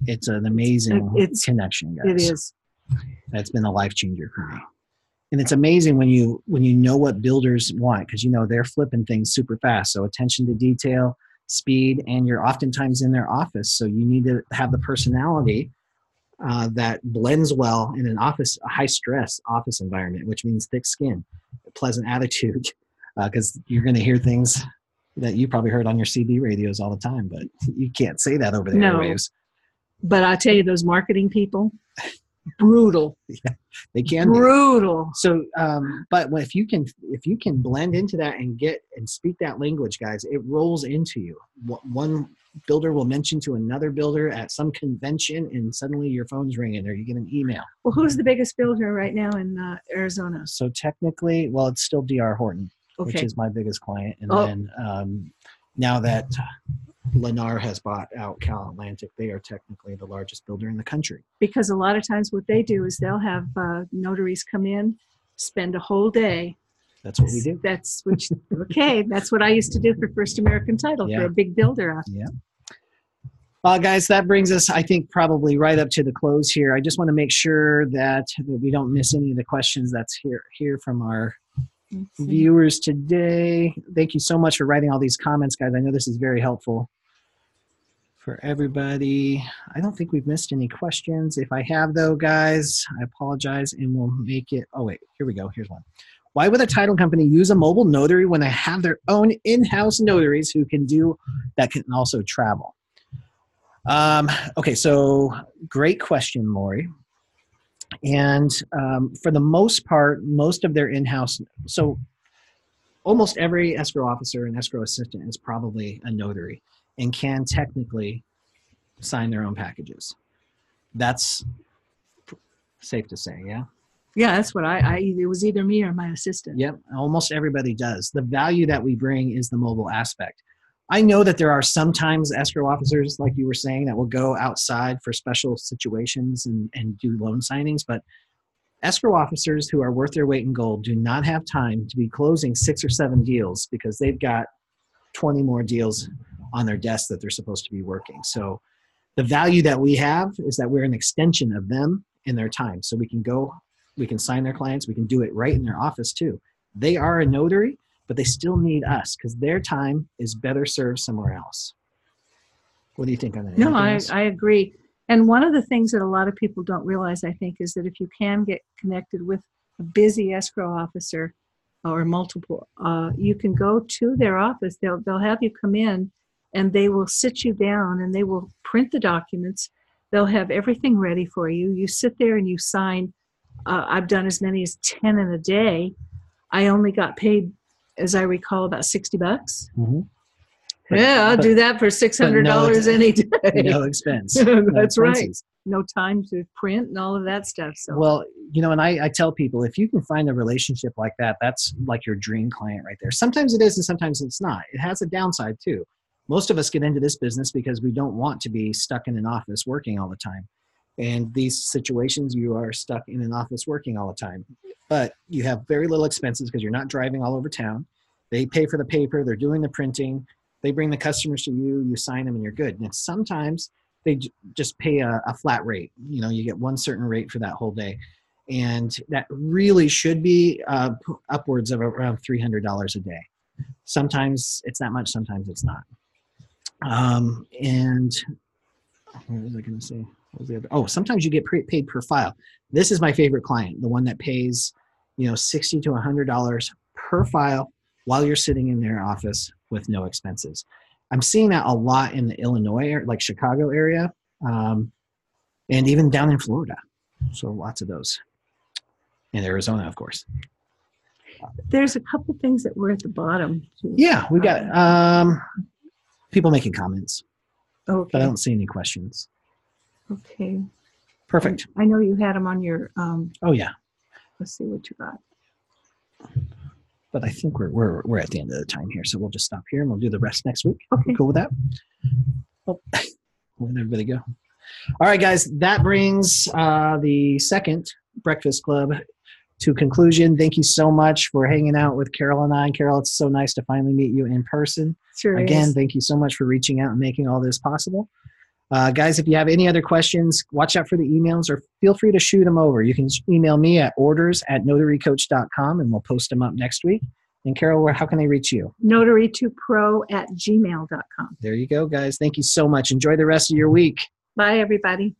it's an amazing connection, guys. It is. That's been a life changer for me. And it's amazing when you know what builders want, because they're flipping things super fast. So attention to detail, speed, and you're oftentimes in their office. So you need to have the personality that blends well in a high stress office environment, which means thick skin, a pleasant attitude, because you're going to hear things that you probably heard on your CB radios all the time, but you can't say that over the airwaves. But I tell you, those marketing people, brutal. Yeah, they can brutal. Be. So, but if you can blend into that and speak that language, guys, it rolls into you. One builder will mention to another builder at some convention, and suddenly your phone's ringing or you get an email. Well, who's the biggest builder right now in Arizona? So technically, it's still DR Horton, which is my biggest client. And then now that Lennar has bought out Cal Atlantic, they are technically the largest builder in the country. Because a lot of times what they do is they'll have notaries come in, spend a whole day. That's what we do. That's what I used to do for First American Title for a big builder. Yeah. Guys, that brings us, I think, probably right up to the close here. I just want to make sure that we don't miss any of the questions that's here from our viewers today. Thank you so much for writing all these comments, guys. I know this is very helpful for everybody. I don't think we've missed any questions. If I have, though, guys, I apologize, and we'll make it. Oh, wait, here we go. Here's one. Why would a title company use a mobile notary when they have their own in-house notaries who can also travel? Okay, so great question, Lori. And for the most part, most of their in-house, so almost every escrow officer and escrow assistant is probably a notary and can technically sign their own packages. That's safe to say, yeah? Yeah, that's what it was either me or my assistant. Yep, almost everybody does. The value that we bring is the mobile aspect. I know that there are sometimes escrow officers, like you were saying, that will go outside for special situations and do loan signings, but escrow officers who are worth their weight in gold do not have time to be closing 6 or 7 deals because they've got 20 more deals on their desk that they're supposed to be working. So the value that we have is that we're an extension of them in their time. So we can sign their clients, we can do it right in their office too. They are a notary, but they still need us because their time is better served somewhere else. What do you think on that? No, I agree. And one of the things that a lot of people don't realize, I think, is that if you can get connected with a busy escrow officer or multiple, you can go to their office. They'll have you come in and they will sit you down and they will print the documents. They'll have everything ready for you. You sit there and you sign. I've done as many as 10 in a day. I only got paid, as I recall, about $60. Mm-hmm. I'll do that for $600 any day. No expense. That's right. No time to print and all of that stuff. So. Well, and I tell people, if you can find a relationship like that, that's like your dream client right there. Sometimes it is and sometimes it's not. It has a downside too. Most of us get into this business because we don't want to be stuck in an office working all the time. And these situations, you are stuck in an office working all the time. But you have very little expenses because you're not driving all over town. They pay for the paper. They're doing the printing. They bring the customers to you. You sign them and you're good. And sometimes they just pay a flat rate. You get one certain rate for that whole day. And that really should be upwards of around $300 a day. Sometimes it's that much. Sometimes it's not. And what was I going to say? What was the other? Oh, sometimes you get paid per file. This is my favorite client, the one that pays, $60 to $100 per file while you're sitting in their office with no expenses. I'm seeing that a lot in the Illinois, like Chicago area, and even down in Florida. So lots of those. And Arizona, of course. There's a couple things that were at the bottom. Yeah, we got people making comments. Okay. But I don't see any questions. Okay. Perfect. I know you had them on your. Oh yeah. Let's see what you got. But I think we're at the end of the time here, so we'll just stop here and we'll do the rest next week. Okay. Cool with that? Oh, where'd everybody go? All right, guys. That brings the second Breakfast Club to conclusion. Thank you so much for hanging out with Carol and I. Carol, it's so nice to finally meet you in person. Sure. Again, thank you so much for reaching out and making all this possible. Guys, if you have any other questions, watch out for the emails or feel free to shoot them over. You can email me at orders@notarycoach.com and we'll post them up next week. And Carol, how can they reach you? Notary2Pro@gmail.com. There you go, guys. Thank you so much. Enjoy the rest of your week. Bye, everybody.